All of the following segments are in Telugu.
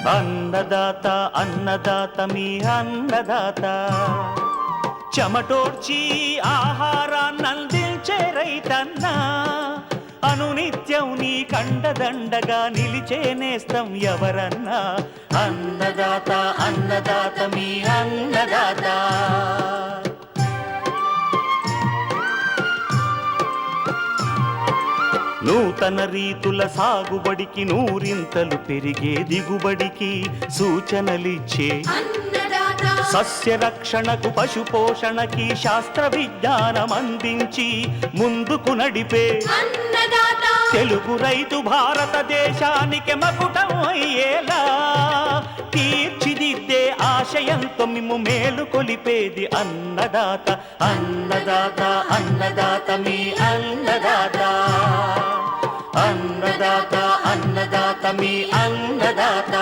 అన్నదాత అన్నదాత మీ అన్నదాత చెమటోడ్చి ఆహారాన్నందించే రైతన్నా అనునిత్యం నీ కండదండగా నిలిచే నేస్తం ఎవరన్నా అన్నదాత అన్నదాత మీ అన్నదాత. నూతన రీతుల సాగుబడికి నూరింతలు పెరిగే దిగుబడికి సూచనలిచ్చే సస్య రక్షణకు పశు పోషణకి శాస్త్ర విజ్ఞానం అందించి ముందుకు నడిపే తెలుగు రైతు భారతదేశానికి మకుటం అయ్యేలా తీర్చిదిద్దే ఆశయంతో మిమ్ము మేలు కొలిపేది అన్నదాత అన్నదాత అన్నదాత మీ అన్నదాత అన్నదాత అన్నదాత మీ అన్నదాత.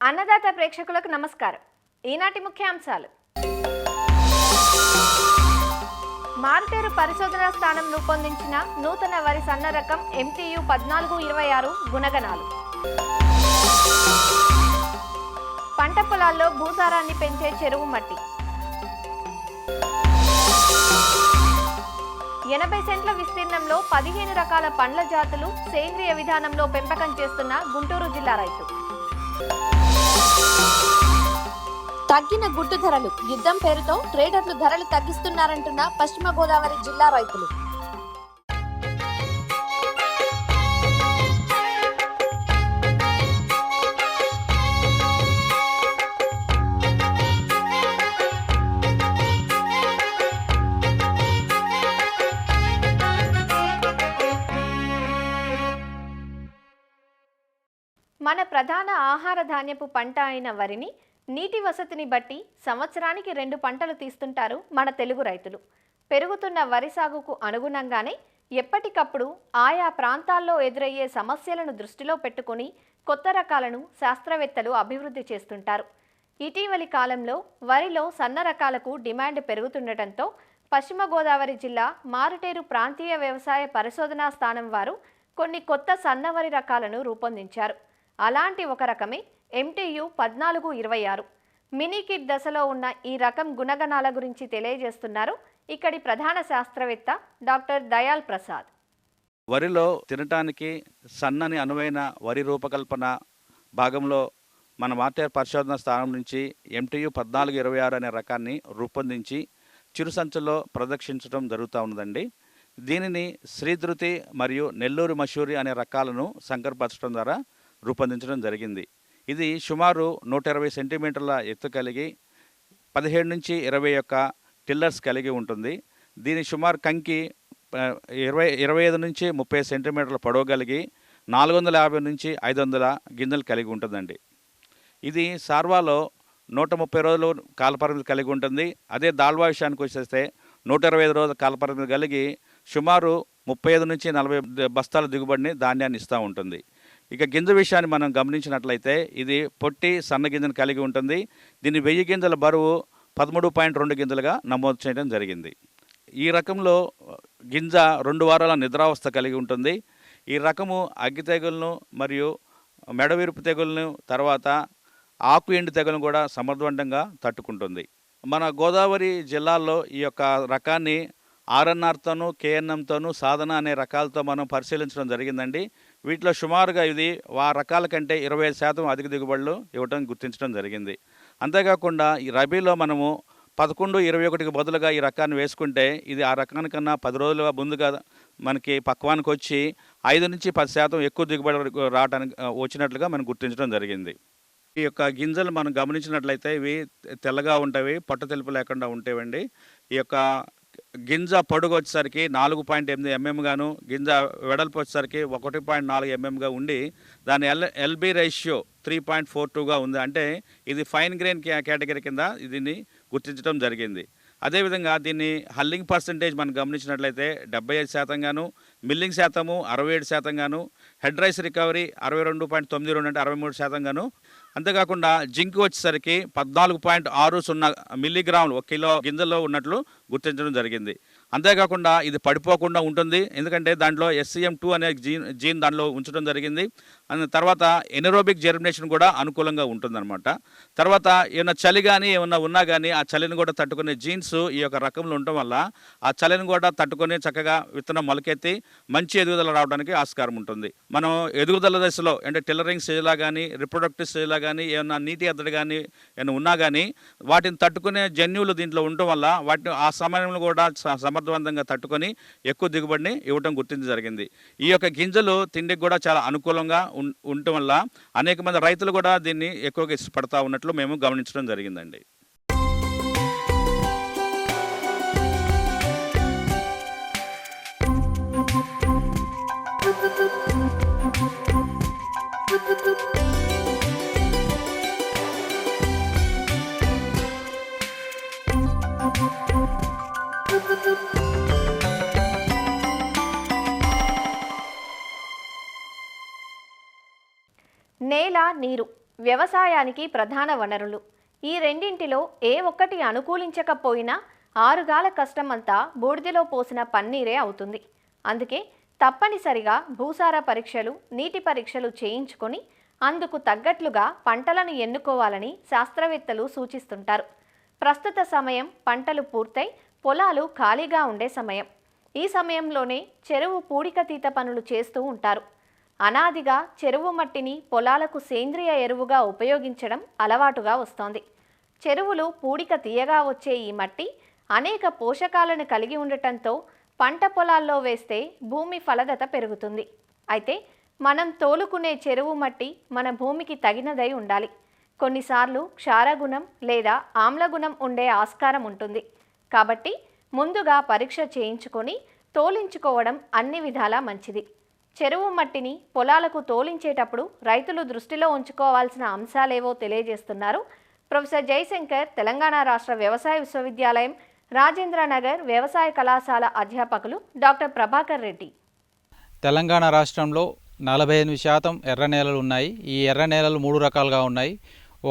అన్నదాత ప్రేక్షకులకు నమస్కారం. ఈనాటి ముఖ్యాంశాలు: మారుటేరు పరిశోధనా స్థానం రూపొందించిన నూతన వరి సన్న రకం MTU 1426 గుణగణాలు. పంట పొలాల్లో భూసారాన్ని పెంచే చెరువు మట్టి. 80 సెంట్ల విస్తీర్ణంలో 15 రకాల పండ్ల జాతులు సేంద్రియ విధానంలో పెంపకం చేస్తున్న గుంటూరు జిల్లా రైతు. తగ్గిన గుడ్డు ధరలు, యుద్ధం పేరుతో ట్రేడర్లు ధరలు తగ్గిస్తున్నారంటున్న పశ్చిమ గోదావరి జిల్లా రైతులు. మన ప్రధాన ఆహార ధాన్యపు పంట అయిన వరిని నీటి వసతిని బట్టి సంవత్సరానికి 2 పంటలు తీస్తుంటారు మన తెలుగు రైతులు. పెరుగుతున్న వరి సాగుకు అనుగుణంగానే ఎప్పటికప్పుడు ఆయా ప్రాంతాల్లో ఎదురయ్యే సమస్యలను దృష్టిలో పెట్టుకుని కొత్త రకాలను శాస్త్రవేత్తలు అభివృద్ధి చేస్తుంటారు. ఇటీవలి కాలంలో వరిలో సన్న రకాలకు డిమాండ్ పెరుగుతుండటంతో పశ్చిమ గోదావరి జిల్లా మారుటేరు ప్రాంతీయ వ్యవసాయ పరిశోధనా స్థానం వారు కొన్ని కొత్త సన్న వరి రకాలను రూపొందించారు. అలాంటి ఒక రకమే MTU 1426. మినీ కిట్ దశలో ఉన్న ఈ రకం గుణగణాల గురించి తెలియజేస్తున్నారు ఇక్కడి ప్రధాన శాస్త్రవేత్త డాక్టర్ దయాల్ ప్రసాద్. వరిలో తినటానికి సన్నని అనువైన వరి రూపకల్పన భాగంలో మన మారుటేరు పరిశోధన స్థానం నుంచి MTU 1426 అనే రకాన్ని రూపొందించి చిరుసంచులో ప్రదర్శించడం జరుగుతూ ఉన్నదండి. దీనిని శ్రీధృతి మరియు నెల్లూరు మషూరి అనే రకాలను సంకరపరచడం ద్వారా రూపొందించడం జరిగింది. ఇది సుమారు 120 సెంటీమీటర్ల ఎత్తు కలిగి 17 నుంచి 21 టిల్లర్స్ కలిగి ఉంటుంది. దీని సుమారు కంకి 25 నుంచి 30 సెంటీమీటర్ల పొడవు కలిగి 450 నుంచి 500 గింజలు కలిగి ఉంటుందండి. ఇది సార్వాలో 130 రోజులు కాలపరిమితి కలిగి ఉంటుంది. అదే దాల్వా విషయానికి వచ్చేస్తే 125 రోజుల కాలపరిమితి కలిగి సుమారు 35 నుంచి 40 బస్తాల దిగుబడిని ధాన్యాన్ని ఇస్తూ ఉంటుంది. ఇక గింజ విషయాన్ని మనం గమనించినట్లయితే ఇది పొట్టి సన్న గింజను కలిగి ఉంటుంది. దీని 1000 గింజల బరువు 13.2 గింజలుగా నమోదు చేయడం జరిగింది. ఈ రకంలో గింజ 2 వారాల నిద్రావస్థ కలిగి ఉంటుంది. ఈ రకము అగ్గి తెగులను మరియు మెడవిరుపు తెగులను తర్వాత ఆకు ఎండు తెగులను కూడా సమర్థవంతంగా తట్టుకుంటుంది. మన గోదావరి జిల్లాల్లో ఈ యొక్క రకాన్ని RNRతోనూ KNMతోనూ సాధన అనే రకాలతో మనం పరిశీలించడం జరిగిందండి. వీటిలో సుమారుగా ఇది ఆ రకాల కంటే 25% అధిక దిగుబడులు ఇవ్వడం గుర్తించడం జరిగింది. అంతేకాకుండా ఈ రబీలో మనము 11-21కి బదులుగా ఈ రకాన్ని వేసుకుంటే ఇది ఆ రకానికన్నా 10 రోజులుగా ముందుగా మనకి పక్వానికి వచ్చి 5 నుంచి 10% ఎక్కువ దిగుబడి రావడానికి వచ్చినట్లుగా మనం గుర్తించడం జరిగింది. ఈ యొక్క గింజలు మనం గమనించినట్లయితే ఇవి తెల్లగా ఉంటాయి, పట్టు తెలుపు లేకుండా ఉంటాయండి. ఈ యొక్క గింజ పొడుగు వచ్చేసరికి 4.8 mm గాను, గింజ వెడల్పు వచ్చేసరికి 1.4 mm గా ఉండి దాని LB రేషియో 3.42గా ఉంది. అంటే ఇది ఫైన్ గ్రెయిన్ కేటగిరీ కింద దీన్ని గుర్తించడం జరిగింది. అదేవిధంగా దీన్ని హల్లింగ్ పర్సంటేజ్ మనం గమనించినట్లయితే 75% గాను, మిల్లింగ్ శాతము 67% గాను, హెడ్ రైస్ రికవరీ 62.92 అంటే 63% గాను. అంతేకాకుండా జింక్ వచ్చేసరికి 14.60 మిల్లీగ్రాములు 1 కిలో గింజల్లో ఉన్నట్లు గుర్తించడం జరిగింది. అంతేకాకుండా ఇది పడిపోకుండా ఉంటుంది, ఎందుకంటే దాంట్లో SCM2 అనే జీన్ దాంట్లో ఉంచడం జరిగింది. తర్వాత ఎనరోబిక్ జెర్మినేషన్ కూడా అనుకూలంగా ఉంటుందన్నమాట. తర్వాత ఏమైనా చలి కానీ ఏమన్నా ఉన్నా కానీ ఆ చలిని కూడా తట్టుకునే జీన్స్ ఈ యొక్క రకంలో ఉండటం వల్ల ఆ చలిని కూడా తట్టుకొని చక్కగా విత్తనం మొలకెత్తి మంచి ఎదుగుదల రావడానికి ఆస్కారం ఉంటుంది. మనం ఎదుగుదల దశలో అంటే టిల్లరింగ్ స్టేజ్లా కానీ రిప్రొడక్టివ్ స్టేజ్లా కానీ ఏమన్నా నీటి ఎద్దడి కానీ ఏమైనా ఉన్నా కానీ వాటిని తట్టుకునే జన్యువులు దీంట్లో ఉండటం వల్ల వాటిని ఆ సమయంలో కూడా సమర్థవంతంగా తట్టుకొని ఎక్కువ దిగుబడిని ఇవ్వడం గుర్తించడం జరిగింది. ఈ యొక్క గింజలు తిండికి కూడా చాలా అనుకూలంగా ఉండటం వల్ల అనేక మంది రైతులు కూడా దీన్ని ఎక్కువగా ఇష్టపడతా ఉన్నట్లు మేము గమనించడం జరిగిందండి. నేల, నీరు వ్యవసాయానికి ప్రధాన వనరులు. ఈ రెండింటిలో ఏ ఒక్కటి అనుకూలించకపోయినా ఆరుగాల కష్టమంతా బూడిదలో పోసిన పన్నీరే అవుతుంది. అందుకే తప్పనిసరిగా భూసార పరీక్షలు, నీటి పరీక్షలు చేయించుకొని అందుకు తగ్గట్లుగా పంటలను ఎన్నుకోవాలని శాస్త్రవేత్తలు సూచిస్తుంటారు. ప్రస్తుత సమయం పంటలు పూర్తయి పొలాలు ఖాళీగా ఉండే సమయం. ఈ సమయంలోనే చెరువు పూడికతీత పనులు చేస్తూ ఉంటారు. అనాదిగా చెరువు మట్టిని పొలాలకు సేంద్రియ ఎరువుగా ఉపయోగించడం అలవాటుగా వస్తోంది. చెరువులు పూడిక తీయగా వచ్చే ఈ మట్టి అనేక పోషకాలను కలిగి ఉండటంతో పంట పొలాల్లో వేస్తే భూమి ఫలదత పెరుగుతుంది. అయితే మనం తోలుకునే చెరువు మట్టి మన భూమికి తగినదై ఉండాలి. కొన్నిసార్లు క్షారగుణం లేదా ఆమ్లగుణం ఉండే ఆస్కారం ఉంటుంది. కాబట్టి ముందుగా పరీక్ష చేయించుకొని తోలించుకోవడం అన్ని విధాలా మంచిది. చెరువు మట్టిని పొలాలకు తోలించేటప్పుడు రైతులు దృష్టిలో ఉంచుకోవాల్సిన అంశాలేవో తెలియజేస్తున్నారు ప్రొఫెసర్ జయశంకర్, తెలంగాణ రాష్ట్ర వ్యవసాయ విశ్వవిద్యాలయం రాజేంద్రనగర్ వ్యవసాయ కళాశాల అధ్యాపకులు డాక్టర్ ప్రభాకర్ రెడ్డి. తెలంగాణ రాష్ట్రంలో 48% ఎర్ర నేలలు ఉన్నాయి. ఈ ఎర్ర నేలలు 3 రకాలుగా ఉన్నాయి.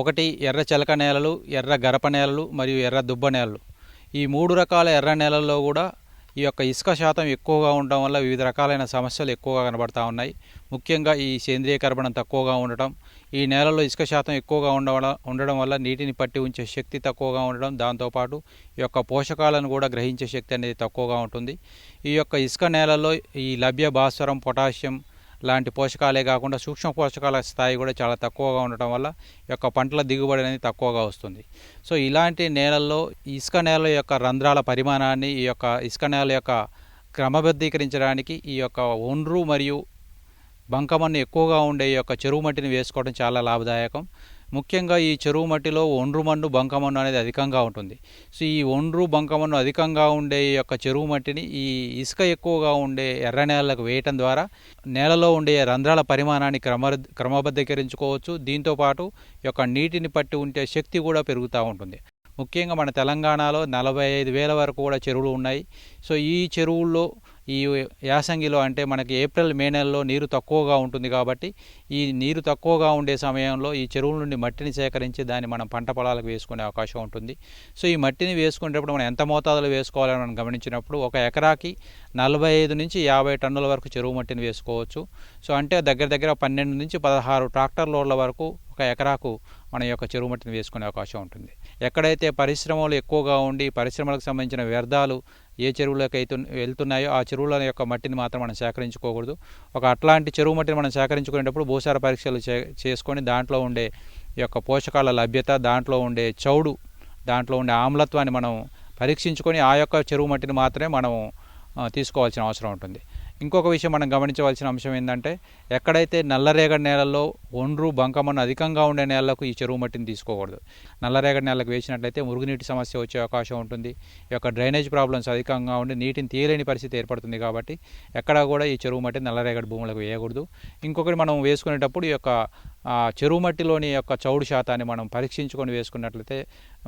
ఒకటి ఎర్ర చెలక నేలలు, ఎర్ర గరప నేలలు మరియు ఎర్ర దుబ్బ నేలలు. ఈ 3 రకాల ఎర్ర నేలల్లో కూడా ఈ యొక్క ఇసుక శాతం ఎక్కువగా ఉండడం వల్ల వివిధ రకాలైన సమస్యలు ఎక్కువగా కనబడతా ఉన్నాయి. ముఖ్యంగా ఈ సేంద్రియ కర్బనం తక్కువగా ఉండటం, ఈ నేలలో ఇసుక శాతం ఎక్కువగా ఉండడం వల్ల నీటిని పట్టి ఉంచే శక్తి తక్కువగా ఉండడం, దాంతోపాటు ఈ యొక్క పోషకాలను కూడా గ్రహించే శక్తి అనేది తక్కువగా ఉంటుంది. ఈ యొక్క ఇసుక నేలలో ఈ లభ్య భాస్వరం, పొటాషియం లాంటి పోషకాలే కాకుండా సూక్ష్మ పోషకాల స్థాయి కూడా చాలా తక్కువగా ఉండటం వల్ల ఈ యొక్క పంటల దిగుబడి అనేది తక్కువగా వస్తుంది. సో ఇలాంటి నేలల్లో ఇసుక నేల యొక్క రంధ్రాల పరిమాణాన్ని, ఈ యొక్క ఇసుక నేల యొక్క క్రమబద్ధీకరించడానికి ఈ యొక్క ఒండ్రు మరియు బంకమన్ను ఎక్కువగా ఉండే ఈ యొక్క చెరువు మట్టిని వేసుకోవడం చాలా లాభదాయకం. ముఖ్యంగా ఈ చెరువు మట్టిలో ఒండ్రు మన్ను, బంకమన్ను అనేది అధికంగా ఉంటుంది. సో ఈ ఒండ్రు, బంకమన్ను అధికంగా ఉండే ఈ యొక్క చెరువు మట్టిని ఈ ఇసుక ఎక్కువగా ఉండే ఎర్ర నేలలకు వేయటం ద్వారా నేలలో ఉండే రంధ్రాల పరిమాణాన్ని క్రమబద్ధీకరించుకోవచ్చు. దీంతోపాటు ఈ యొక్క నీటిని పట్టి ఉంటే శక్తి కూడా పెరుగుతూ ఉంటుంది. ముఖ్యంగా మన తెలంగాణలో 45,000 వరకు కూడా చెరువులు ఉన్నాయి. సో ఈ చెరువుల్లో ఈ యాసంగిలో అంటే మనకి ఏప్రిల్, మే నెలలో నీరు తక్కువగా ఉంటుంది కాబట్టి ఈ నీరు తక్కువగా ఉండే సమయంలో ఈ చెరువుల నుండి మట్టిని సేకరించి దాన్ని మనం పంట పొలాలకు వేసుకునే అవకాశం ఉంటుంది. సో ఈ మట్టిని వేసుకునేటప్పుడు మనం ఎంత మోతాదులో వేసుకోవాలని మనం గమనించినప్పుడు ఒక ఎకరాకి 45 నుంచి 50 టన్నుల వరకు చెరువు మట్టిని వేసుకోవచ్చు. సో అంటే దగ్గర 12 నుంచి 16 ట్రాక్టర్ లోడ్ల వరకు ఒక ఎకరాకు మన యొక్క చెరువు మట్టిని వేసుకునే అవకాశం ఉంటుంది. ఎక్కడైతే పరిశ్రమలు ఎక్కువగా ఉండి పరిశ్రమలకు సంబంధించిన వ్యర్థాలు ఏ చెరువులకు అయితే వెళ్తున్నాయో ఆ చెరువుల యొక్క మట్టిని మాత్రం మనం సేకరించుకోకూడదు. అట్లాంటి చెరువు మట్టిని మనం సేకరించుకునేటప్పుడు భూసార పరీక్షలు చేసుకొని దాంట్లో ఉండే ఈ యొక్క పోషకాల లభ్యత, దాంట్లో ఉండే చౌడు, దాంట్లో ఉండే ఆమ్లత్వాన్ని మనం పరీక్షించుకొని ఆ యొక్క చెరువు మట్టిని మాత్రమే మనం తీసుకోవాల్సిన అవసరం ఉంటుంది. ఇంకొక విషయం మనం గమనించవలసిన అంశం ఏంటంటే ఎక్కడైతే నల్లరేగడి నేలల్లో ఒండ్రు, బంకమన్ను అధికంగా ఉండే నేలలకు ఈ చెరువు మట్టిని తీసుకోకూడదు. నల్లరేగడి నేలకు వేసినట్లయితే మురుగునీటి సమస్య వచ్చే అవకాశం ఉంటుంది. ఈ యొక్క డ్రైనేజ్ ప్రాబ్లమ్స్ అధికంగా ఉండి నీటిని తీయలేని పరిస్థితి ఏర్పడుతుంది. కాబట్టి ఎక్కడా కూడా ఈ చెరువు మట్టి నల్లరేగడి భూములకు వేయకూడదు. ఇంకొకటి మనం వేసుకునేటప్పుడు ఈ యొక్క చెరువు మట్టిలోని యొక్క చౌడు శాతాన్ని మనం పరీక్షించుకొని వేసుకున్నట్లయితే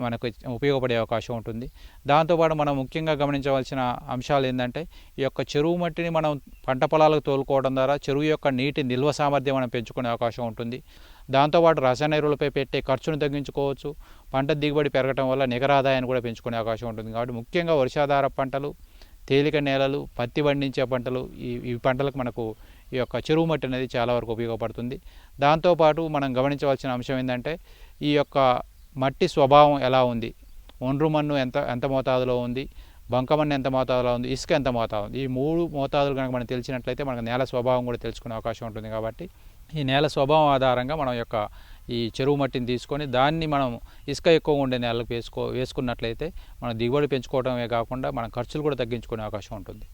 మనకు ఉపయోగపడే అవకాశం ఉంటుంది. దాంతోపాటు మనం ముఖ్యంగా గమనించవలసిన అంశాలు ఏంటంటే ఈ యొక్క చెరువు మట్టిని మనం పంట పొలాలకు తోలుకోవడం ద్వారా చెరువు యొక్క నీటి నిల్వ సామర్థ్యం మనం పెంచుకునే అవకాశం ఉంటుంది. దాంతోపాటు రసాయన ఎరువులపై పెట్టే ఖర్చును తగ్గించుకోవచ్చు. పంట దిగుబడి పెరగడం వల్ల నికర ఆదాయాన్ని కూడా పెంచుకునే అవకాశం ఉంటుంది. కాబట్టి ముఖ్యంగా వర్షాధార పంటలు, తేలిక నేలలు, పత్తి పండించే పంటలు, ఈ పంటలకు మనకు ఈ యొక్క చెరువు మట్టి అనేది చాలా వరకు ఉపయోగపడుతుంది. దాంతోపాటు మనం గమనించవలసిన అంశం ఏంటంటే ఈ యొక్క మట్టి స్వభావం ఎలా ఉంది, ఒండ్రు మన్ను ఎంత మోతాదులో ఉంది, బంకమన్ను ఎంత మోతాదులో ఉంది, ఇసుక ఎంత మోతాదు ఉంది. ఈ 3 మోతాదులు కనుక మనం తెలిసినట్లయితే మనకు నేల స్వభావం కూడా తెలుసుకునే అవకాశం ఉంటుంది. కాబట్టి ఈ నేల స్వభావం ఆధారంగా మనం యొక్క ఈ చెరువు మట్టిని తీసుకొని దాన్ని మనం ఇసుక ఎక్కువ ఉండే నేలకు వేసుకున్నట్లయితే మనం దిగుబడి పెంచుకోవడమే కాకుండా మన ఖర్చులు కూడా తగ్గించుకునే అవకాశం ఉంటుంది.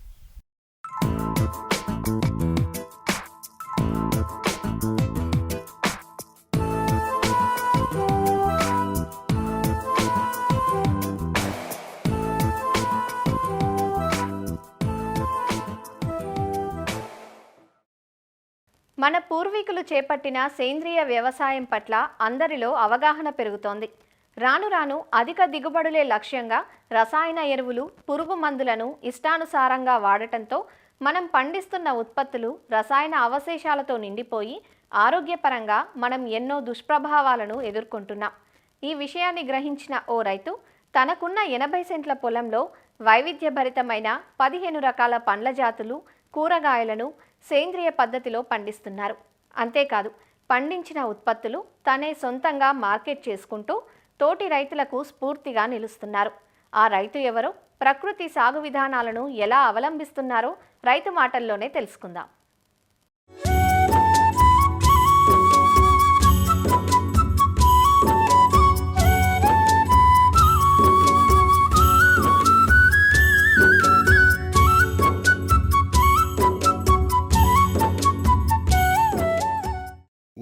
మన పూర్వీకులు చేపట్టిన సేంద్రియ వ్యవసాయం పట్ల అందరిలో అవగాహన పెరుగుతోంది. రాను రాను అధిక దిగుబడులే లక్ష్యంగా రసాయన ఎరువులు, పురుగు మందులను ఇష్టానుసారంగా వాడటంతో మనం పండిస్తున్న ఉత్పత్తులు రసాయన అవశేషాలతో నిండిపోయి ఆరోగ్యపరంగా మనం ఎన్నో దుష్ప్రభావాలను ఎదుర్కొంటున్నాం. ఈ విషయాన్ని గ్రహించిన ఓ రైతు తనకున్న 80 సెంట్ల పొలంలో వైవిధ్యభరితమైన 15 రకాల పండ్ల జాతులు, కూరగాయలను సేంద్రియ పద్ధతిలో పండిస్తున్నారు. అంతేకాదు, పండించిన ఉత్పత్తులు తనే సొంతంగా మార్కెట్ చేసుకుంటూ తోటి రైతులకు స్ఫూర్తిగా నిలుస్తున్నారు. ఆ రైతు ఎవరో, ప్రకృతి సాగు విధానాలను ఎలా అవలంబిస్తున్నారో రైతు మాటల్లోనే తెలుసుకుందాం.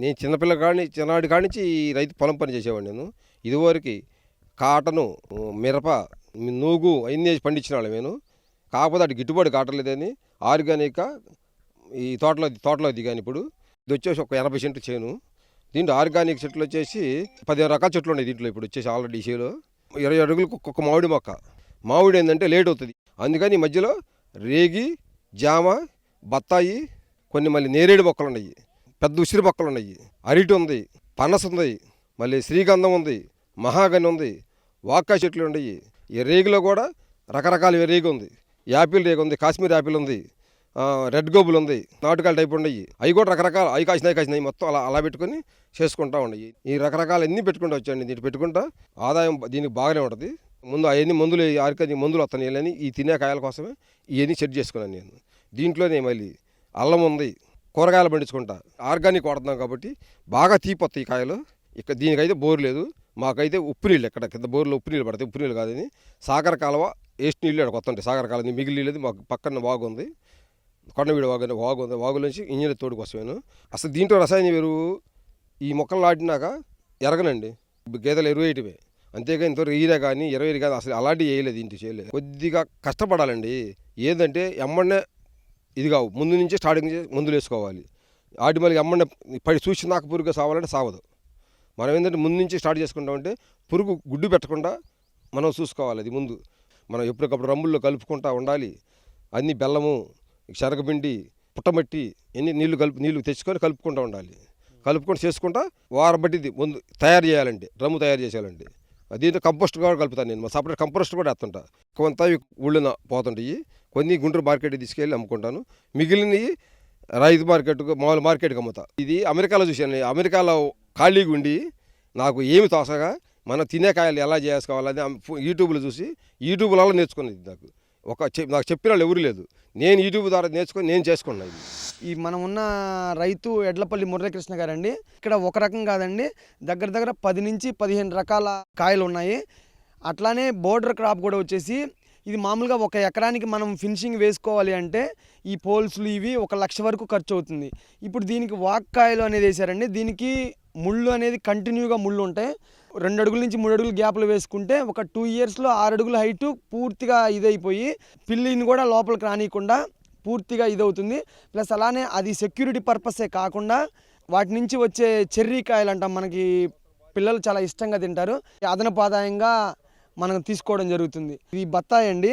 నేను చిన్ననాటి కానించి ఈ రైతు పొలం పని చేసేవాడిని. నేను ఇదివరకు కాటను, మిరప, నూగు అన్నీ పండించిన వాళ్ళం నేను. కాకపోతే అటు గిట్టుబాటు కావట్లేదని ఆర్గానిక్గా ఈ తోటలో దిగాను. ఇప్పుడు ఇది వచ్చేసి ఒక 80 సెంట్లు చేను. దీంట్లో ఆర్గానిక్ చెట్లు వచ్చేసి 15 రకాల చెట్లు ఉన్నాయి దీంట్లో. ఇప్పుడు వచ్చేసి ఆల్రెడీ చేలో 20 అడుగులకు ఒక్కొక్క మామిడి మొక్క. మామిడి ఏంటంటే లేట్ అవుతుంది, అందుకని ఈ మధ్యలో రేగి, జామ, బత్తాయి, కొన్ని మళ్ళీ నేరేడు మొక్కలు ఉన్నాయి, పెద్ద ఉసిరి మొక్కలు ఉన్నాయి, అరటి ఉంది, పనస ఉంది, మళ్ళీ శ్రీగంధం ఉంది, మహాగని ఉంది, వాక్కాయ చెట్లు ఉన్నాయి. ఈ రేగిలో కూడా రకరకాల రేగి ఉంది, యాపిల్ రేగి ఉంది, కాశ్మీర్ యాపిల్ ఉంది, రెడ్ గోబులు ఉంది, నాటుకాయల టైప్ ఉన్నాయి. అవి కూడా రకరకాల అవి కాసినాయి మొత్తం అలా పెట్టుకొని చేసుకుంటా ఉన్నాయి. ఈ రకరకాల అన్నీ పెట్టుకుంటూ వచ్చాయండి. దీన్ని పెట్టుకుంటా ఆదాయం దీనికి బాగానే ఉంటుంది. ముందు అవన్నీ మందులు ఆర్గానిక్ మందులు వస్తాయి, ఈ తినే కాయల కోసమే ఇవన్నీ సెట్ చేసుకున్నాను నేను. దీంట్లోనే మళ్ళీ అల్లం ఉంది, కూరగాయలు పండించుకుంటా. ఆర్గానిక్ వాడుతున్నాం కాబట్టి బాగా తీపొస్తాయి ఈ కాయలు. ఇక్కడ దీనికైతే బోరు లేదు, మాకైతే ఉప్పు నీళ్ళు ఎక్కడ కింద బోర్లో ఉప్పు నీళ్ళు పడతాయి. ఉప్పు నీళ్ళు కాదని సాగర కాలువ వేస్ట్ నీళ్ళు అక్కడ వస్తుంటాయి. సాగర కాలువ మిగిలి నీళ్ళది మాకు పక్కన వాగు ఉంది, కొండవీడి వాగు ఉంది. వాగు నుంచి ఇంజనీర్ తోడుకు వస్తాను. అసలు దీంట్లో రసాయన ఎరువు ఈ మొక్కలు నాటినాక ఎరగనండి, గేదెలు ఎరువు వేయటమే. అంతేగాని ఇంతవరకు ఈయన కానీ 20 కానీ అసలు అలాంటివి వేయలేదు, ఇంటి చేయలేదు. కొద్దిగా కష్టపడాలండి. ఏదంటే ఎమ్మన్నే ఇది కావు, ముందు నుంచే స్టార్టింగ్ మందులు వేసుకోవాలి. వాటి మళ్ళీ ఎమ్మన్న పడి చూసి నాకు పురుగు సావాలంటే సావదు. మనం ఏంటంటే ముందు నుంచి స్టార్ట్ చేసుకుంటామంటే పురుగు గుడ్డు పెట్టకుండా మనం చూసుకోవాలి. అది ముందు మనం ఎప్పటికప్పుడు రంబుల్లో కలుపుకుంటూ ఉండాలి. అన్ని బెల్లము, శనగపిండి, పుట్టమట్టి ఎన్ని నీళ్లు తెచ్చుకొని కలుపుకుంటూ ఉండాలి. కలుపుకొని చేసుకుంటా వారం బట్టి ముందు తయారు చేయాలంటే, రమ్ము తయారు చేసేయాలంటే దీంట్లో కంపోస్ట్ కూడా కలుపుతాను నేను. సపరేట్ కంపోస్ట్ కూడా వేస్తుంటా. కొంత ఊళ్ళో పోతుంటాయి, కొన్ని గుంటూరు మార్కెట్కి తీసుకెళ్ళి అమ్ముకుంటాను. మిగిలినవి రైతు మార్కెట్కు, మామూలు మార్కెట్కి అమ్ముతా. ఇది అమెరికాలో చూశాను. అమెరికాలో ఖాళీగా ఉండి నాకు ఏమి తోసగా మన తినే కాయలు ఎలా చేసుకోవాలని యూట్యూబ్లో చూసి యూట్యూబ్లో నేర్చుకున్నది. నాకు చెప్పిన వాళ్ళు ఎవరు లేదు, నేను యూట్యూబ్ ద్వారా నేర్చుకొని నేను చేసుకున్నాను. ఈ మనం ఉన్న రైతు ఎడ్లపల్లి మురళీకృష్ణ గారండి. ఇక్కడ ఒక రకం కాదండి, దగ్గర 10 నుంచి 15 రకాల కాయలు ఉన్నాయి. అట్లానే బోర్డర్ క్రాప్ కూడా వచ్చేసి ఇది మామూలుగా 1 ఎకరానికి మనం ఫినిషింగ్ వేసుకోవాలి అంటే ఈ పోల్స్లు ఇవి 1 లక్ష వరకు ఖర్చు అవుతుంది. ఇప్పుడు దీనికి వాక్కాయలు అనేది వేసారండి. దీనికి ముళ్ళు అనేది కంటిన్యూగా ముళ్ళు ఉంటాయి. 2 అడుగుల నుంచి 3 అడుగులు గ్యాప్లు వేసుకుంటే ఒక 2 ఇయర్స్లో 6 అడుగుల హైటు పూర్తిగా ఇదైపోయి పిల్లిని కూడా లోపలికి రానియకుండా పూర్తిగా ఇదవుతుంది. ప్లస్ అలానే అది సెక్యూరిటీ పర్పసే కాకుండా వాటి నుంచి వచ్చే చెర్రీ కాయలు అంటాం, మనకి పిల్లలు చాలా ఇష్టంగా తింటారు. అదనపు ఆదాయంగా మనం తీసుకోవడం జరుగుతుంది. ఇది బత్తాయి అండి.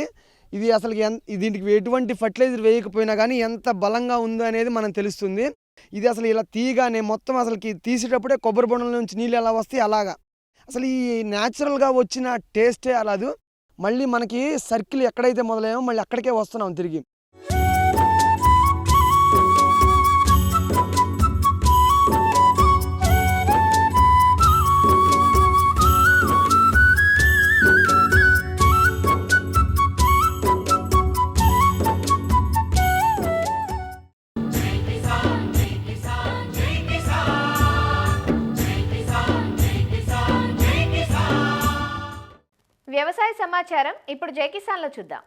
ఇది అసలు దీనికి ఎటువంటి ఫర్టిలైజర్ వేయకపోయినా కానీ ఎంత బలంగా ఉందో అనేది మనం తెలుస్తుంది. ఇది అసలు ఇలా తీయగానే మొత్తం అసలుకి తీసేటప్పుడే కొబ్బరి బొండల నుంచి నీళ్ళు ఎలా వస్తాయి అలాగా. అసలు ఈ న్యాచురల్గా వచ్చిన టేస్టే అలాదు. మళ్ళీ మనకి సర్కిల్ ఎక్కడైతే మొదలయ్యామో మళ్ళీ అక్కడికే వస్తున్నాం తిరిగి. వ్యవసాయ సమాచారం ఇప్పుడు జై కిసాన్లో చూద్దాం.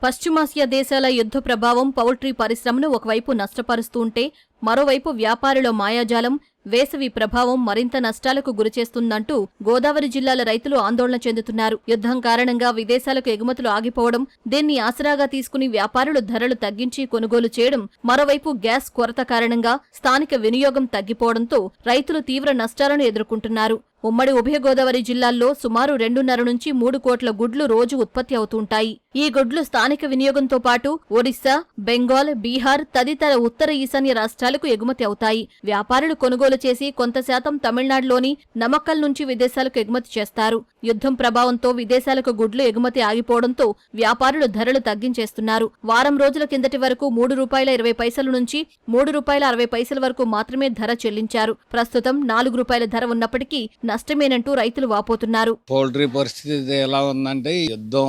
పశ్చిమాసియా దేశాల యుద్ధ ప్రభావం పౌల్ట్రీ పరిశ్రమను ఒకవైపు నష్టపరుస్తూ ఉంటే మరోవైపు వ్యాపారుల మాయాజాలం వేసవి ప్రభావం మరింత నష్టాలకు గురిచేస్తుందంటూ గోదావరి జిల్లాల రైతులు ఆందోళన చెందుతున్నారు. యుద్ధం కారణంగా విదేశాలకు ఎగుమతులు ఆగిపోవడం, దీన్ని ఆసరాగా తీసుకుని వ్యాపారులు ధరలు తగ్గించి కొనుగోలు చేయడం, మరోవైపు గ్యాస్ కొరత కారణంగా స్థానిక వినియోగం తగ్గిపోవడంతో రైతులు తీవ్ర నష్టాలను ఎదుర్కొంటున్నారు. ఉమ్మడి ఉభయ గోదావరి జిల్లాల్లో సుమారు 2.5 నుంచి 3 కోట్ల గుడ్లు రోజు ఉత్పత్తి అవుతుంటాయి. ఈ గుడ్లు స్థానిక వినియోగంతో పాటు ఒడిశా, బెంగాల్, బీహార్ తదితర ఉత్తర ఈశాన్య రాష్ట్రాలకు ఎగుమతి అవుతాయి. వ్యాపారులు కొనుగోలు చేసి కొంత శాతం తమిళనాడులోని నమక్కల్ నుంచి విదేశాలకు ఎగుమతి చేస్తారు. యుద్ధం ప్రభావంతో విదేశాలకు గుడ్లు ఎగుమతి ఆగిపోవడంతో వ్యాపారులు ధరలు తగ్గించేస్తున్నారు. వారం రోజుల కిందటి వరకు ₹3.20 నుంచి ₹3.60 వరకు మాత్రమే ధర చెల్లించారు. ప్రస్తుతం ₹4 ధర ఉన్నప్పటికీ నష్టమేనంటూ రైతులు వాపోతున్నారు. పౌల్ట్రీ పరిస్థితి ఎలా ఉందంటే యుద్ధం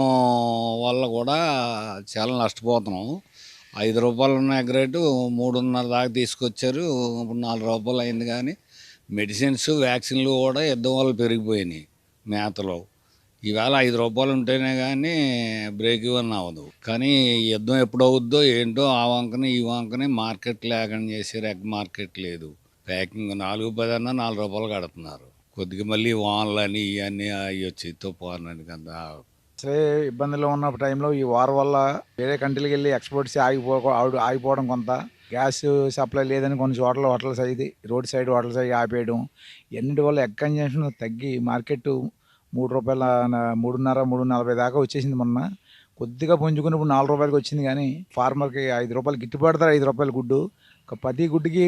వల్ల కూడా చాలా నష్టపోతున్నాం. ₹5 ఉన్న ఎగ్ రేటు 3.5 దాకా తీసుకొచ్చారు. ఇప్పుడు ₹4 అయింది. కానీ మెడిసిన్స్, వ్యాక్సిన్లు కూడా యుద్ధం వల్ల పెరిగిపోయినాయి. మేతలో ఈవేళ ₹5 ఉంటేనే కానీ బ్రేక్ ఈవెన్ అవ్వదు. కానీ యుద్ధం ఎప్పుడు అవుద్దో ఏంటో ఆ వంకని ఈ వంకని మార్కెట్ లేకుండా చేశారు. ఎగ్ మార్కెట్ లేదు. ప్యాకింగ్ 4.10 అన్నా ₹4 కడుతున్నారు. కొద్దిగా మళ్ళీ వానలు అని ఇవన్నీ అవి వచ్చి తుఫాను అని కదా సరే ఇబ్బందులు ఉన్న టైంలో ఈ వార్ వల్ల వేరే కంట్రీకి వెళ్ళి ఎక్స్పోర్ట్స్ ఆగిపోవడం, కొంత గ్యాస్ సప్లై లేదని కొన్ని చోట్ల హోటల్స్ అయ్యి రోడ్ సైడ్ హోటల్స్ అయ్యి ఆపేయడం, ఎన్నిటి వల్ల ఎగ్ కన్జంప్షన్ తగ్గి మార్కెట్ ₹3.50 దాకా వచ్చేసింది. మొన్న కొద్దిగా పుంజుకుని ఇప్పుడు ₹4 వచ్చింది. కానీ ఫార్మర్కి ₹5 గిట్టుబాటు ధర, ₹5 గుడ్డు. ప్రతి గుడ్డుకి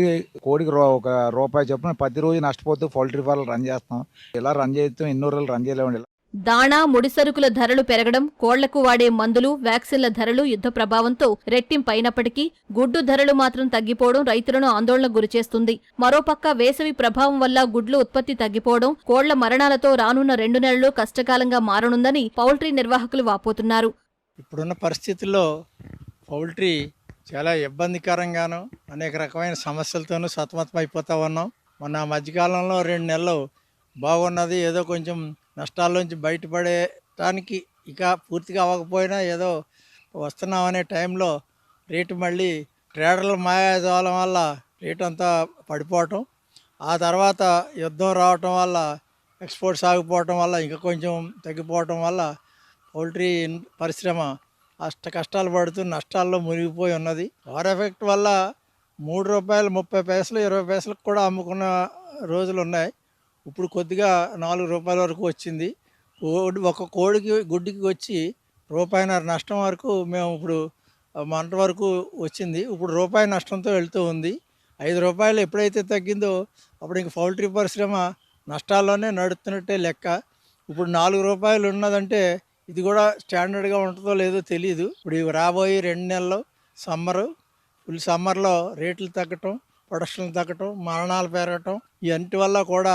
కోడికి ₹1 చొప్పున ప్రతిరోజు నష్టపోతూ పౌల్ట్రీ ఫార్మ్ రన్ చేస్తాం. ఇలా రన్ చేస్తాం, ఎన్నో రోజులు రన్ చేయలేమండి. దాణా, ముడిసరుకుల ధరలు పెరగడం, కోళ్లకు వాడే మందులు, వ్యాక్సిన్ల ధరలు యుద్ధ ప్రభావంతో రెట్టింపైనప్పటికీ గుడ్డు ధరలు మాత్రం తగ్గిపోవడం రైతులను ఆందోళనకు గురిచేస్తుంది. మరోపక్క వేసవి ప్రభావం వల్ల గుడ్లు ఉత్పత్తి తగ్గిపోవడం, కోళ్ల మరణాలతో రానున్న 2 నెలలు కష్టకాలంగా మారనుందని పౌల్ట్రీ నిర్వాహకులు వాపోతున్నారు. ఇప్పుడున్న పరిస్థితుల్లో పౌల్ట్రీ చాలా ఇబ్బందికరంగాను అనేక రకమైన సమస్యలతోనూ సతమతమైపోతూ ఉన్నాం. మొన్న మధ్యకాలంలో 2 నెలలు బాగున్నది, ఏదో కొంచెం నష్టాల్లోంచి బయటపడటానికి ఇక పూర్తిగా అవ్వకపోయినా ఏదో వస్తున్నామనే టైంలో రేటు మళ్ళీ ట్రేడర్ల మాయాజాలం వల్ల రేటు అంతా పడిపోవటం, ఆ తర్వాత యుద్ధం రావటం వల్ల ఎక్స్పోర్ట్స్ ఆగిపోవటం వల్ల ఇంకా కొంచెం తగ్గిపోవటం వల్ల పౌల్ట్రీ పరిశ్రమ కష్టాలు పడుతూ నష్టాల్లో మునిగిపోయి ఉన్నది. వార్ ఎఫెక్ట్ వల్ల ₹3.30, ₹20 కూడా అమ్ముకున్న రోజులు ఉన్నాయి. ఇప్పుడు కొద్దిగా ₹4 వరకు వచ్చింది. ఒక కోడికి గుడ్డుకి వచ్చి ₹1.5 నష్టం వరకు మేము ఇప్పుడు మంట వరకు వచ్చింది. ఇప్పుడు ₹1 నష్టంతో వెళ్తూ ఉంది. ₹5 ఎప్పుడైతే తగ్గిందో అప్పుడు ఇంక పౌల్ట్రీ పరిశ్రమ నష్టాల్లోనే నడుస్తున్నట్టే లెక్క. ఇప్పుడు ₹4 ఉన్నదంటే ఇది కూడా స్టాండర్డ్గా ఉంటుందో లేదో తెలియదు. ఇప్పుడు రాబోయే 2 నెలలు ఫుల్ సమ్మర్లో రేట్లు తగ్గటం, ప్రొడక్షన్లు తగ్గటం, మరణాలు పెరగటం, ఇవన్నిటి వల్ల కూడా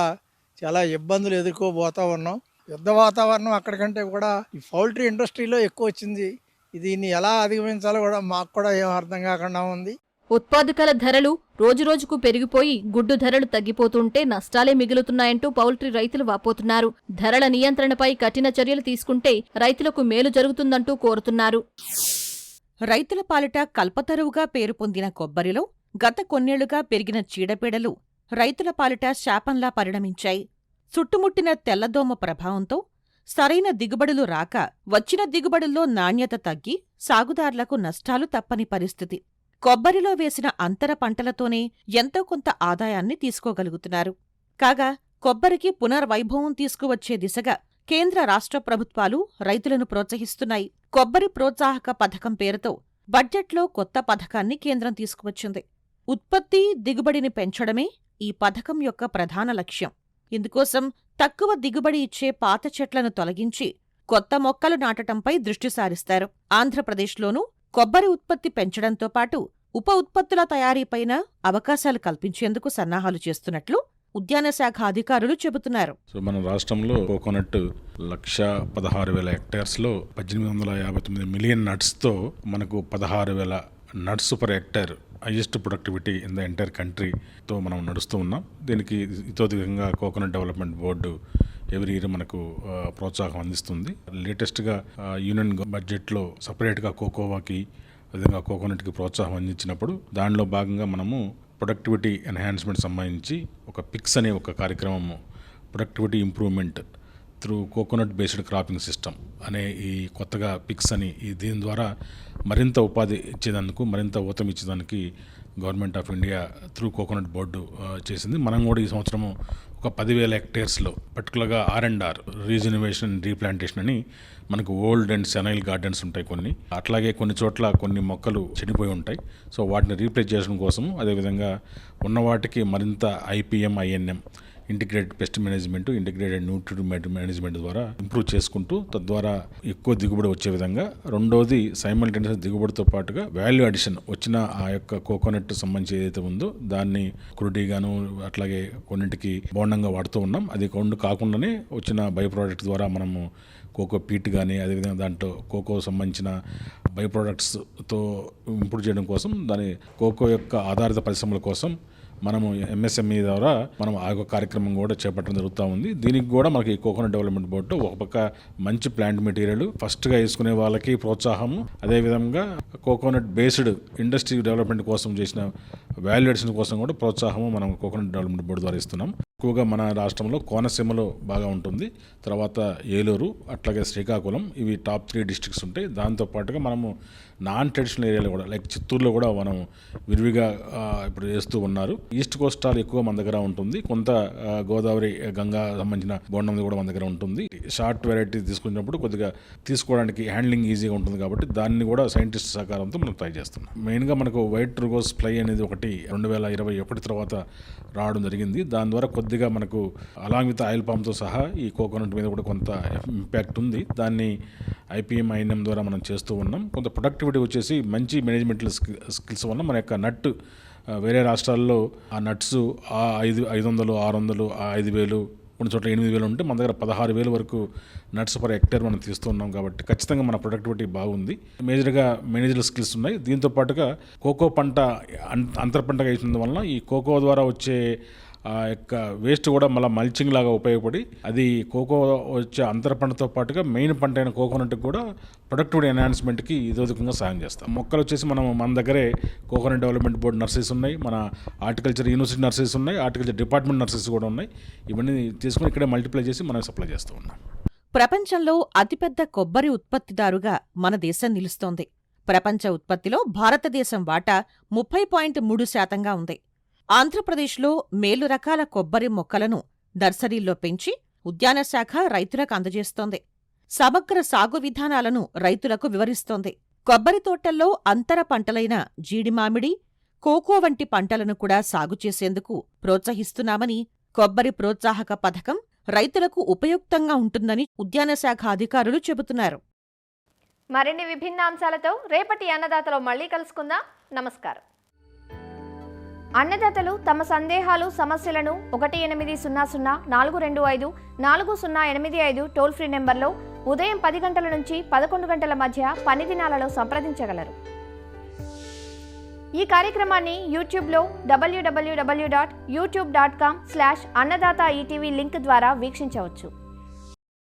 చాలా ఇబ్బందులు ఎదుర్కోబోతూ ఉన్నాం. యుద్ధ వాతావరణం అక్కడికంటే కూడా ఈ పౌల్ట్రీ ఇండస్ట్రీలో ఎక్కువ వచ్చింది. దీన్ని ఎలా అధిగమించాలో కూడా మాకు కూడా ఏం అర్థం కాకుండా ఉంది. ఉత్పాదకాల ధరలు రోజురోజుకు పెరిగిపోయి గుడ్డు ధరలు తగ్గిపోతుంటే నష్టాలే మిగులుతున్నాయంటూ పౌల్ట్రీ రైతులు వాపోతున్నారు. ధరల నియంత్రణపై కఠిన చర్యలు తీసుకుంటే రైతులకు మేలు జరుగుతుందంటూ కోరుతున్నారు. రైతుల పాలిట కల్పతరువుగా పేరు పొందిన కొబ్బరిలో గత కొన్నేళ్లుగా పెరిగిన చీడపీడలు రైతుల పాలిట శాపంలా పరిణమించాయి. చుట్టుముట్టిన తెల్లదోమ ప్రభావంతో సరైన దిగుబడులు రాక వచ్చిన దిగుబడుల్లో నాణ్యత తగ్గి సాగుదార్లకు నష్టాలు తప్పని పరిస్థితి. కొబ్బరిలో వేసిన అంతర పంటలతోనే ఎంతో కొంత ఆదాయాన్ని తీసుకోగలుగుతున్నారు. కాగా కొబ్బరికి పునర్వైభవం తీసుకువచ్చే దిశగా కేంద్ర రాష్ట్ర ప్రభుత్వాలు రైతులను ప్రోత్సహిస్తున్నాయి. కొబ్బరి ప్రోత్సాహక పథకం పేరుతో బడ్జెట్లో కొత్త పథకాన్ని కేంద్రం తీసుకువచ్చింది. ఉత్పత్తి, దిగుబడిని పెంచడమే ఈ పథకం యొక్క ప్రధాన లక్ష్యం. ఇందుకోసం తక్కువ దిగుబడి ఇచ్చే పాత చెట్లను తొలగించి కొత్త మొక్కలు నాటటంపై దృష్టి సారిస్తారు. ఆంధ్రప్రదేశ్లోనూ కొబ్బరి ఉత్పత్తి పెంచడంతో పాటు ఉప ఉత్పత్తుల తయారీపైన అవకాశాలు కల్పించేందుకు సన్నాహాలు చేస్తున్నట్లు ఉద్యాన శాఖ అధికారులు చెబుతున్నారు. మన రాష్ట్రంలో కోకోనట్ 1,16,000 హెక్టేర్స్లో 1,859 మిలియన్ నట్స్తో మనకు 16,000 nuts per hectare highest productivity in the entire కంట్రీతో మనం నడుస్తూ ఉన్నాం. దీనికి ఇతోధికంగా coconut development board every year మనకు ప్రోత్సాహం అందిస్తుంది. లేటెస్ట్గా యూనియన్ బడ్జెట్లో సపరేట్గా కోకోవాకి విధంగా కోకోనట్కి ప్రోత్సాహం అందించినప్పుడు దానిలో భాగంగా మనము ప్రొడక్టివిటీ ఎన్హాన్స్మెంట్ సంబంధించి ఒక పిక్స్ అనే ఒక కార్యక్రమం, productivity improvement through coconut based cropping system అనే ఈ కొత్తగా పిక్స్ అని దీని ద్వారా మరింత ఉపాధి ఇచ్చేదానికి, మరింత ఊతం ఇచ్చేదానికి government of India through coconut board చేసింది. మనం కూడా ఈ సంవత్సరము ఒక 10,000 హెక్టేర్స్లో పర్టికులర్గా R&R రీజనరేషన్ రీప్లాంటేషన్ అని మనకు ఓల్డ్ అండ్ సెనైల్ గార్డెన్స్ ఉంటాయి కొన్ని, అట్లాగే కొన్ని చోట్ల కొన్ని మొక్కలు చెడిపోయి ఉంటాయి. సో వాటిని రీప్లేస్ చేయడం కోసం, అదేవిధంగా ఉన్న వాటికి మరింత IPM INM integrated pest management, integrated nutrient management ద్వారా ఇంప్రూవ్ చేసుకుంటూ తద్వారా ఎక్కువ దిగుబడి వచ్చే విధంగా. రెండోది సైమల్టేనియస్ దిగుబడితో పాటుగా వాల్యూ అడిషన్ వచ్చిన ఆ యొక్క కోకోనట్ సంబంధించి ఏదైతే ఉందో దాన్ని కురుడిగాను అట్లాగే కొన్నింటికి బోండంగా వాడుతూ ఉన్నాం. అది కాకుండానే వచ్చిన బై ప్రోడక్ట్ ద్వారా మనము కోకో పీట్ కానీ అదేవిధంగా దాంట్లో కోకో సంబంధించిన బై ప్రోడక్ట్స్తో ఇంప్రూవ్ చేయడం కోసం, దాని కోకో యొక్క ఆధారిత పరిశ్రమల కోసం మనము MSME ద్వారా మనం ఆ యొక్క కార్యక్రమం కూడా చేపట్టడం జరుగుతూ ఉంది. దీనికి కూడా మనకి కోకోనట్ డెవలప్మెంట్ బోర్డు ఒక పక్క మంచి ప్లాంట్ మెటీరియల్ ఫస్ట్గా వేసుకునే వాళ్ళకి ప్రోత్సాహము, అదేవిధంగా కోకోనట్ బేస్డ్ ఇండస్ట్రీ డెవలప్మెంట్ కోసం చేసిన వాల్యుయేషన్ కోసం కూడా ప్రోత్సాహము మనం కోకోనట్ డెవలప్మెంట్ బోర్డు ద్వారా ఇస్తున్నాం. ఎక్కువగా మన రాష్ట్రంలో కోనసీమలో బాగా ఉంటుంది, తర్వాత ఏలూరు అట్లాగే శ్రీకాకుళం, ఇవి టాప్ 3 డిస్ట్రిక్ట్స్ ఉంటాయి. దాంతోపాటుగా మనము నాన్ ట్రెడిషనల్ ఏరియాలో కూడా లైక్ చిత్తూరులో కూడా మనం విరివిగా ఇప్పుడు చేస్తూ ఉన్నారు. ఈస్ట్ కోస్టాల్ ఎక్కువ మన దగ్గర ఉంటుంది, కొంత గోదావరి గంగా సంబంధించిన బోండం కూడా మన దగ్గర ఉంటుంది. షార్ట్ వెరైటీ తీసుకున్నప్పుడు కొద్దిగా తీసుకోవడానికి హ్యాండ్లింగ్ ఈజీగా ఉంటుంది కాబట్టి దాన్ని కూడా సైంటిస్ట్ సహకారంతో మనం ట్రై చేస్తున్నాం. మెయిన్గా మనకు వైట్ రుగోస్ ఫ్లై అనేది ఒకటి 2021 తర్వాత రావడం జరిగింది. దాని ద్వారా కొద్దిగా మనకు అలాంగ్ విత్ ఆయిల్ పామ్తో సహా ఈ కోకోనట్ మీద కూడా కొంత ఇంపాక్ట్ ఉంది. దాన్ని IPM INM ద్వారా మనం చేస్తూ ఉన్నాం. కొంత ప్రొడక్టివిటీ వచ్చేసి మంచి మేనేజ్మెంటల్ స్కిల్స్ వల్ల మన యొక్క నట్ వేరే రాష్ట్రాల్లో ఆ నట్స్ 500, 600, 5,000, కొన్ని చోట్ల 8,000 ఉంటే మన దగ్గర 16,000 వరకు నట్స్ పర్ హెక్టేర్ మనం తీస్తున్నాం. కాబట్టి ఖచ్చితంగా మన ప్రొడక్టివిటీ బాగుంది. మేజర్గా మేనేజర్ స్కిల్స్ ఉన్నాయి. దీంతో పాటుగా కోకో పంట అంతర పంటగా వేసినందు వలన ఈ కోకో ద్వారా వచ్చే ఆ యొక్క వేస్ట్ కూడా మళ్ళీ మల్చింగ్ లాగా ఉపయోగపడి అది కోకో వచ్చే అంతర పంటతో పాటుగా మెయిన్ పంట అయిన కోకోనట్కి కూడా ప్రొడక్టివిటీ ఎన్హాన్స్మెంట్కి ఇదోదకంగా సాయం చేస్తాం. మొక్కలు వచ్చేసి మన దగ్గరే కోకోనట్ డెవలప్మెంట్ బోర్డు నర్సరీస్ ఉన్నాయి, మన హార్టికల్చర్ యూనివర్సిటీ నర్సరీస్ ఉన్నాయి, హార్టికల్చర్ డిపార్ట్మెంట్ నర్సరీస్ కూడా ఉన్నాయి. ఇవన్నీ తీసుకుని ఇక్కడే మల్టిప్లై చేసి మనం సప్లై చేస్తూ ఉన్నాం. ప్రపంచంలో అతిపెద్ద కొబ్బరి ఉత్పత్తిదారుగా మన దేశం నిలుస్తోంది. ప్రపంచ ఉత్పత్తిలో భారతదేశం వాటా 30.3% ఉంది. ఆంధ్రప్రదేశ్లో మేలు రకాల కొబ్బరి మొక్కలను నర్సరీల్లో పెంచి ఉద్యాన శాఖ రైతులకు అందజేస్తోంది. సమగ్ర సాగు విధానాలను రైతులకు వివరిస్తోంది. కొబ్బరి తోటల్లో అంతర పంటలైన జీడి మామిడి, కోకో వంటి పంటలను కూడా సాగు చేసేందుకు ప్రోత్సహిస్తున్నామని, కొబ్బరి ప్రోత్సాహక పథకం రైతులకు ఉపయుక్తంగా ఉంటుందని ఉద్యాన శాఖ అధికారులు చెబుతున్నారు. మరిన్ని విభిన్న అంశాలతో రేపటి అన్నదాతలో మళ్ళీ కలుసుకుందాం. నమస్కారం. అన్నదాతలు తమ సందేహాలు, సమస్యలను 1800-425-4085 టోల్ ఫ్రీ నెంబర్లో ఉదయం 10 గంటల నుంచి 11 గంటల మధ్య పని దినాలలో సంప్రదించగలరు. ఈ కార్యక్రమాన్ని యూట్యూబ్లో www.youtube.com/annadaata ETV లింక్ ద్వారా వీక్షించవచ్చు.